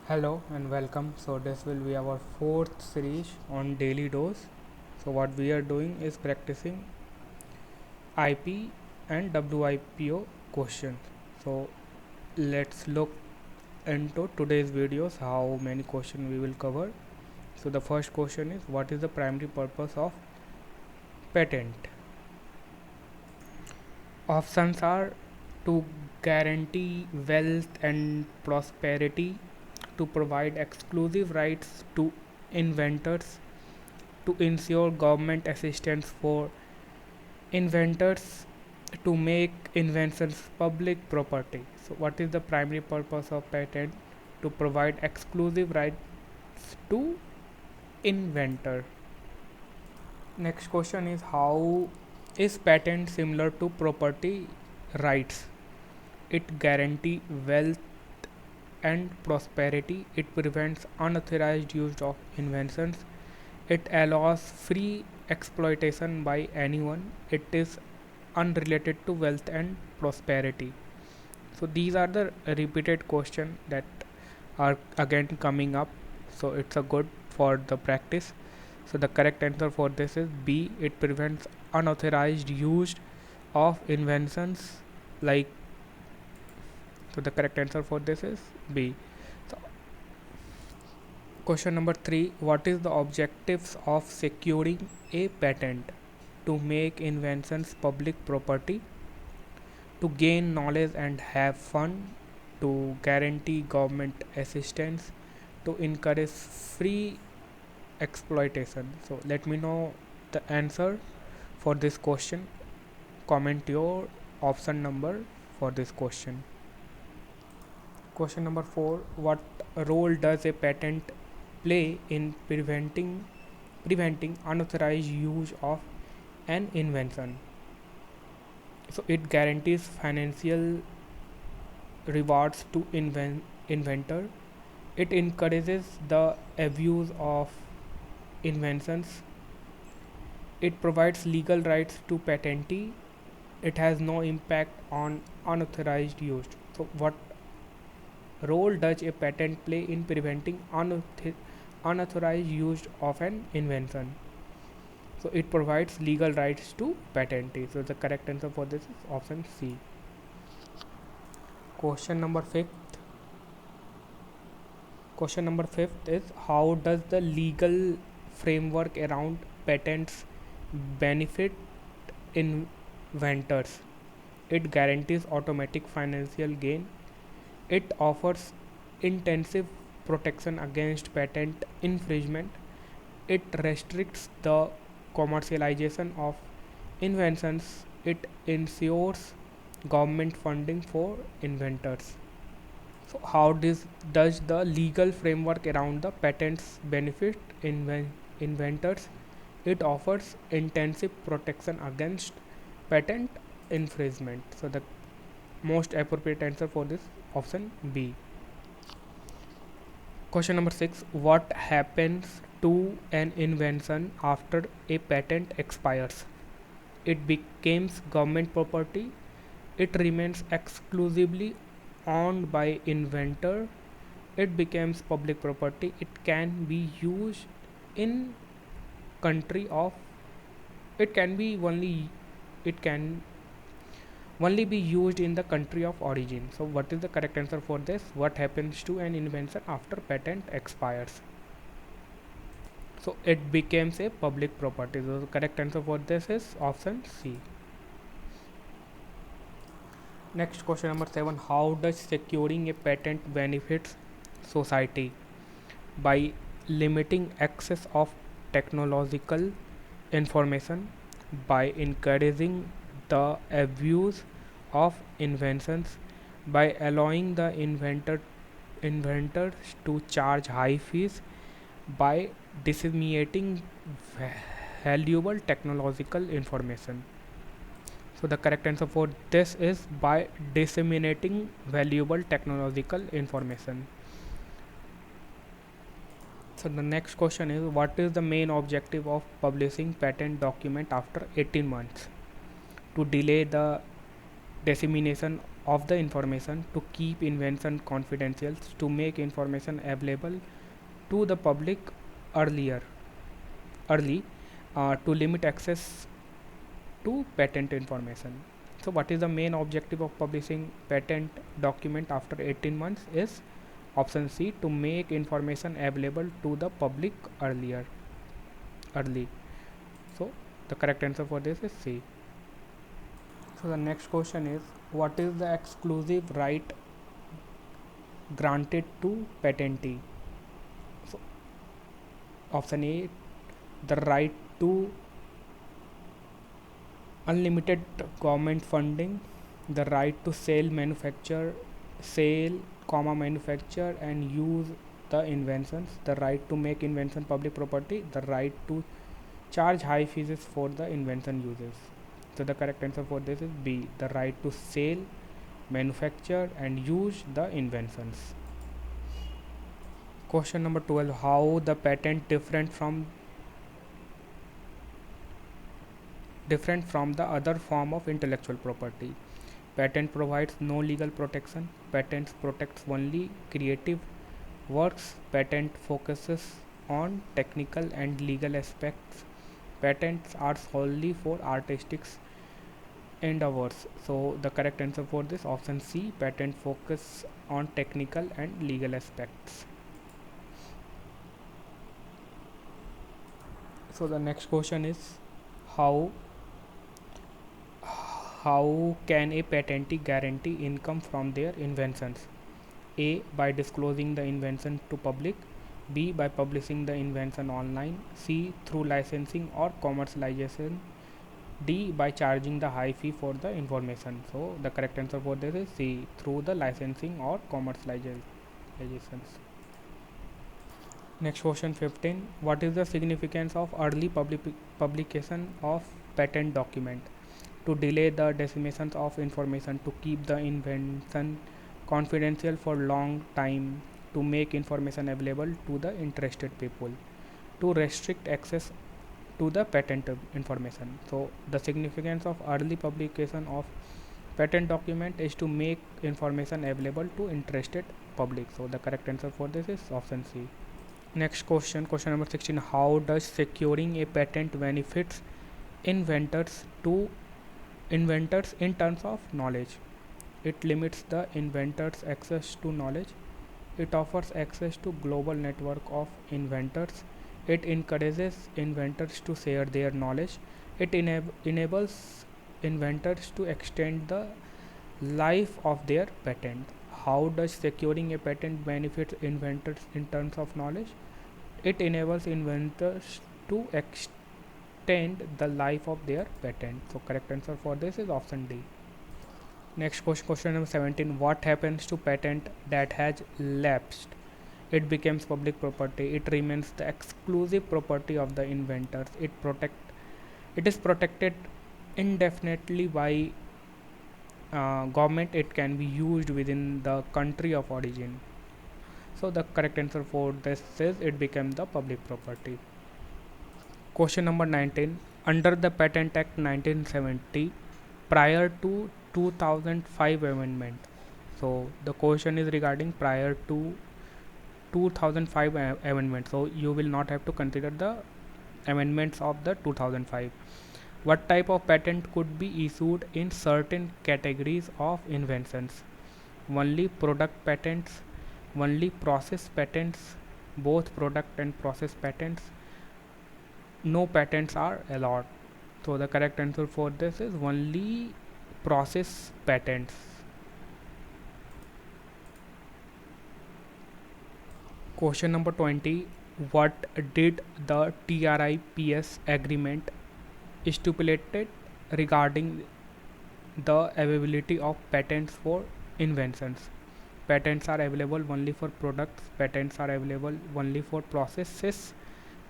Hello and welcome. So this will be our fourth series on daily dose. So what we are doing is practicing IP and WIPO questions. So let's look into today's videos how many questions we will cover. So the first question is, what is the primary purpose of patent? Options are to guarantee wealth and prosperity, to provide exclusive rights to inventors, to ensure government assistance for inventors, to make inventions public property. So what is the primary purpose of patent? To provide exclusive rights to inventor. Next question is, how is patent similar to property rights? It guarantees wealth and prosperity. It prevents unauthorized use of inventions. It allows free exploitation by anyone. It is unrelated to wealth and prosperity. So these are the repeated questions that are again coming up. So it's a good for the practice. So the correct answer for this is B. It prevents unauthorized use of inventions like. So the correct answer for this is B. So question number 3, what is the objectives of securing a patent? To make inventions public property, to gain knowledge and have fun, to guarantee government assistance, to encourage free exploitation. So let me know the answer for this question. Comment your option number for this question. Question number 4, what role does a patent play in preventing unauthorized use of an invention? So it guarantees financial rewards to inventor. It encourages the abuse of inventions. It provides legal rights to patentee. It has no impact on unauthorized use. So what role does a patent play in preventing unauthorized use of an invention? So it provides legal rights to patentee. So the correct answer for this is option C. Question number 5. Question number 5 is, how does the legal framework around patents benefit inventors? It guarantees automatic financial gain. It offers intensive protection against patent infringement. It restricts the commercialization of inventions. It ensures government funding for inventors. So how does the legal framework around the patents benefit inventors? It offers intensive protection against patent infringement. So the most appropriate answer for this option B. Question number 6, what happens to an invention after a patent expires? It becomes government property. It remains exclusively owned by inventor. It becomes public property. It can be used in country of it can be only it can only be used in the country of origin. So what is the correct answer for this? What happens to an invention after patent expires? So it becomes a public property. So the correct answer for this is option C. Next question number 7, how does securing a patent benefits society? By limiting access of technological information, by encouraging the abuse of inventions, by allowing the inventors to charge high fees, by disseminating valuable technological information. So the correct answer for this is by disseminating valuable technological information. So the next question is, what is the main objective of publishing patent document after 18 months? To delay the dissemination of the information, to keep invention confidential, to make information available to the public early, to limit access to patent information. So what is the main objective of publishing patent document after 18 months is option C, to make information available to the public early. So the correct answer for this is C. So the next question is, what is the exclusive right granted to patentee? So option A, the right to unlimited government funding, the right to manufacture and use the inventions, the right to make invention public property, the right to charge high fees for the invention uses. So the correct answer for this is B, the right to sell, manufacture and use the inventions. Question number 12, how the patent different from the other form of intellectual property? Patent provides no legal protection. Patents protects only creative works. Patent focuses on technical and legal aspects. Patents are solely for artistic endeavors. So the correct answer for this option C, patent focus on technical and legal aspects. So the next question is, how can a patentee guarantee income from their inventions? A, by disclosing the invention to public, B, by publishing the invention online, C, through licensing or commercialization, D, by charging the high fee for the information. So the correct answer for this is C, through the licensing or commercializations. Next question 15, what is the significance of early publication of patent document? To delay the dissemination of information, to keep the invention confidential for long time, to make information available to the interested people, to restrict access to the patent information. So the significance of early publication of patent document is to make information available to interested public. So the correct answer for this is option C. Next question number 16, how does securing a patent benefits inventors in terms of knowledge? It limits the inventor's access to knowledge. It offers access to global network of inventors. It encourages inventors to share their knowledge. It enables inventors to extend the life of their patent. How does securing a patent benefit inventors in terms of knowledge? It enables inventors to extend the life of their patent. So correct answer for this is option D. Next question number 17, what happens to patent that has lapsed? It becomes public property. It remains the exclusive property of the inventors. It is protected indefinitely by government. It can be used within the country of origin. So the correct answer for this is it became the public property. Question number 19, under the Patent Act 1970, prior to 2005 amendment. So the question is regarding prior to 2005 amendment. So you will not have to consider the amendments of the 2005. What type of patent could be issued in certain categories of inventions? Only product patents, only process patents, both product and process patents, no patents are allowed. So the correct answer for this is only process patents. Question number 20, what did the TRIPS agreement stipulated regarding the availability of patents for inventions? Patents are available only for products. Patents are available only for processes.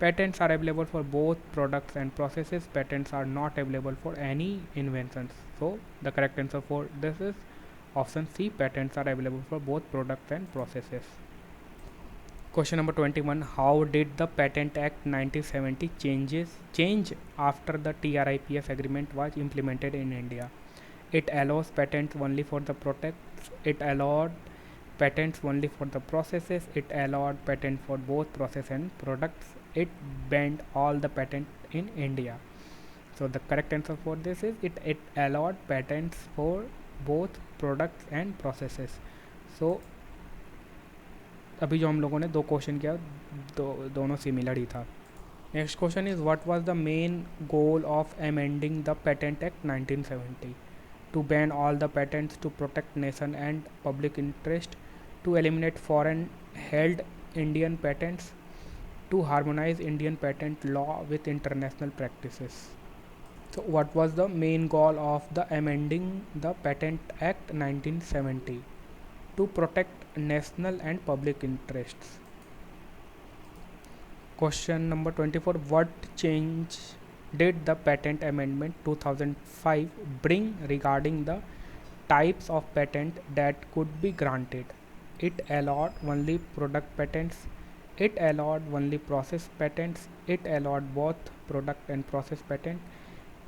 Patents are available for both products and processes. Patents are not available for any inventions. So the correct answer for this is option C, patents are available for both products and processes. Question number 21, how did the Patent Act 1970 change after the TRIPS agreement was implemented in India? It allows patents only for the products. It allowed patents only for the processes. It allowed patent for both process and products. It banned all the patent in India. So the correct answer for this is it allowed patents for both products and processes. So अभी जो हम लोगों ने दो question किया दोनों similar ही था. Next question is what was the main goal of amending the patent act 1970? To ban all the patents, to protect nation and public interest, to eliminate foreign held Indian patents, to harmonize Indian patent law with international practices. So what was the main goal of the amending the Patent Act 1970? To protect national and public interests. Question number 24. What change did the Patent Amendment 2005 bring regarding the types of patent that could be granted? It allowed only product patents. It allowed only process patents. It allowed both product and process patent.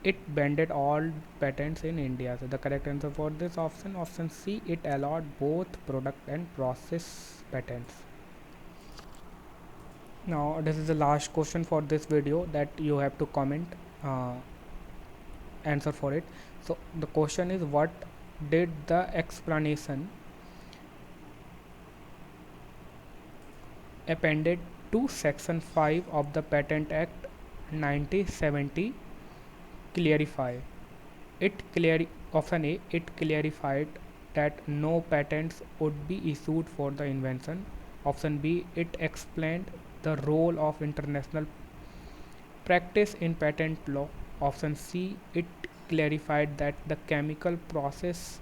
It banned all patents in India. So the correct answer for this option C, it allowed both product and process patents. Now this is the last question for this video that you have to comment answer for it. So the question is, what did the explanation appended to section 5 of the Patent Act 1970 clarify? Option A, it clarified that no patents would be issued for the invention. Option B, it explained the role of international practice in patent law. Option C, it clarified that the chemical process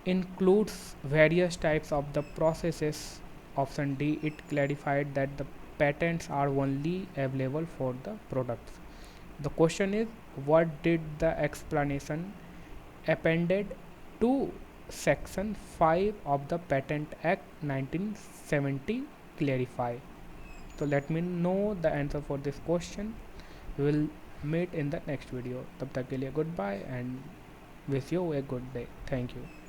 includes various types of the processes. Option D, it clarified that the patents are only available for the products. The question is, what did the explanation appended to section 5 of the Patent Act 1970 clarify? So let me know the answer for this question. We will meet in the next video. तब तक के लिए goodbye and wish you a good day. Thank you.